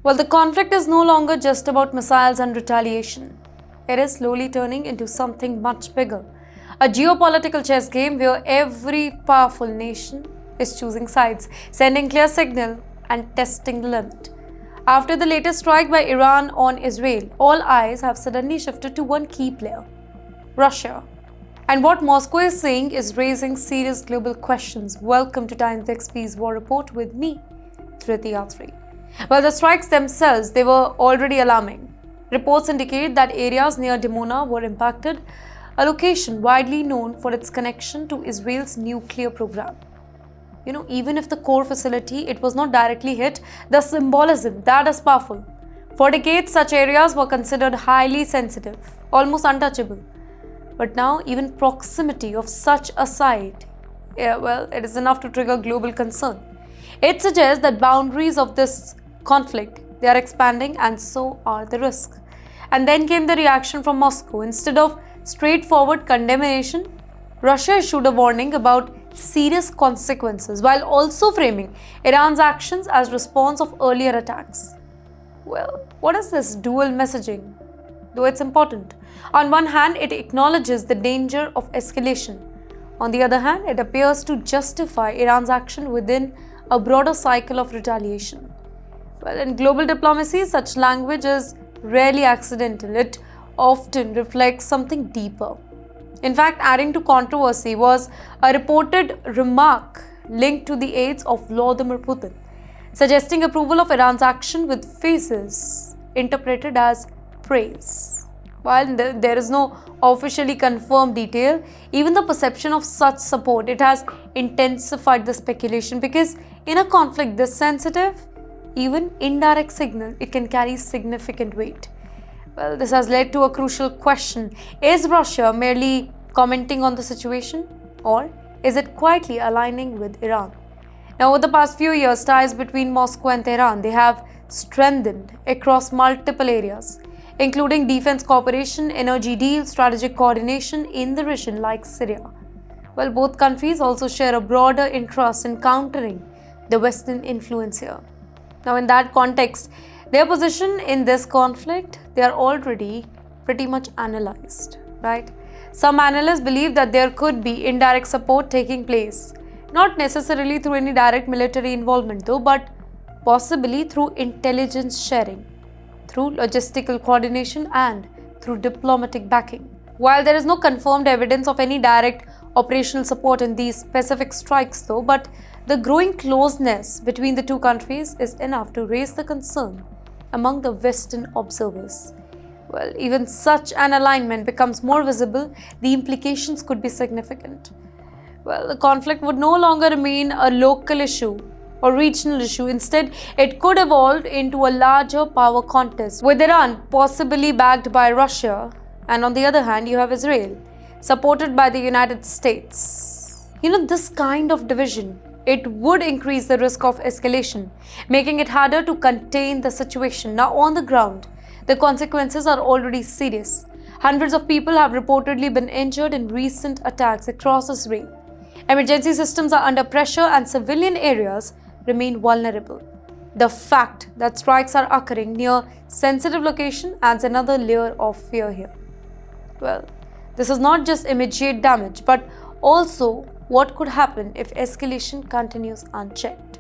Well, the conflict is no longer just about missiles and retaliation. It is slowly turning into something much bigger. A geopolitical chess game where every powerful nation is choosing sides, sending clear signal and testing the limit. After the latest strike by Iran on Israel, all eyes have suddenly shifted to one key player, Russia. And what Moscow is saying is raising serious global questions. Welcome to TimesXP's War Report with me, Thriti Yatri. Well, the strikes themselves, they were already alarming. Reports indicate that areas near Dimona were impacted, a location widely known for its connection to Israel's nuclear program. Even if the core facility, it was not directly hit, the symbolism, that is powerful. For decades, such areas were considered highly sensitive, almost untouchable. But now, even proximity of such a site, it is enough to trigger global concern. It suggests that boundaries of this conflict, they are expanding, and so are the risks. And then came the reaction from Moscow. Instead of straightforward condemnation, Russia issued a warning about serious consequences while also framing Iran's actions as response of earlier attacks. Well, what is this dual messaging? Though it's important. On one hand, it acknowledges the danger of escalation. On the other hand, it appears to justify Iran's action within a broader cycle of retaliation. Well, in global diplomacy, such language is rarely accidental. It often reflects something deeper. In fact, adding to controversy was a reported remark linked to the aides of Vladimir Putin, suggesting approval of Iran's action with faces interpreted as praise. While there is no officially confirmed detail, even the perception of such support, it has intensified the speculation, because in a conflict this sensitive, even indirect signal, it can carry significant weight. Well, this has led to a crucial question. Is Russia merely commenting on the situation, or is it quietly aligning with Iran? Now, over the past few years, ties between Moscow and Tehran, they have strengthened across multiple areas, including defense cooperation, energy deals, strategic coordination in the region like Syria. Well, both countries also share a broader interest in countering the Western influence here. Now, in that context, their position in this conflict, they are already pretty much analyzed, right? Some analysts believe that there could be indirect support taking place, not necessarily through any direct military involvement though, but possibly through intelligence sharing, through logistical coordination, and through diplomatic backing. While there is no confirmed evidence of any direct operational support in these specific strikes though, but the growing closeness between the two countries is enough to raise the concern among the Western observers. Well, even such an alignment becomes more visible, the implications could be significant. Well, the conflict would no longer remain a local issue or regional issue. Instead, it could evolve into a larger power contest, with Iran possibly backed by Russia, and on the other hand, you have Israel, supported by the United States. This kind of division, it would increase the risk of escalation, making it harder to contain the situation. Now, on the ground, the consequences are already serious. Hundreds of people have reportedly been injured in recent attacks across Israel. Emergency systems are under pressure and civilian areas remain vulnerable. The fact that strikes are occurring near sensitive location adds another layer of fear here. Well, this is not just immediate damage, but also what could happen if escalation continues unchecked.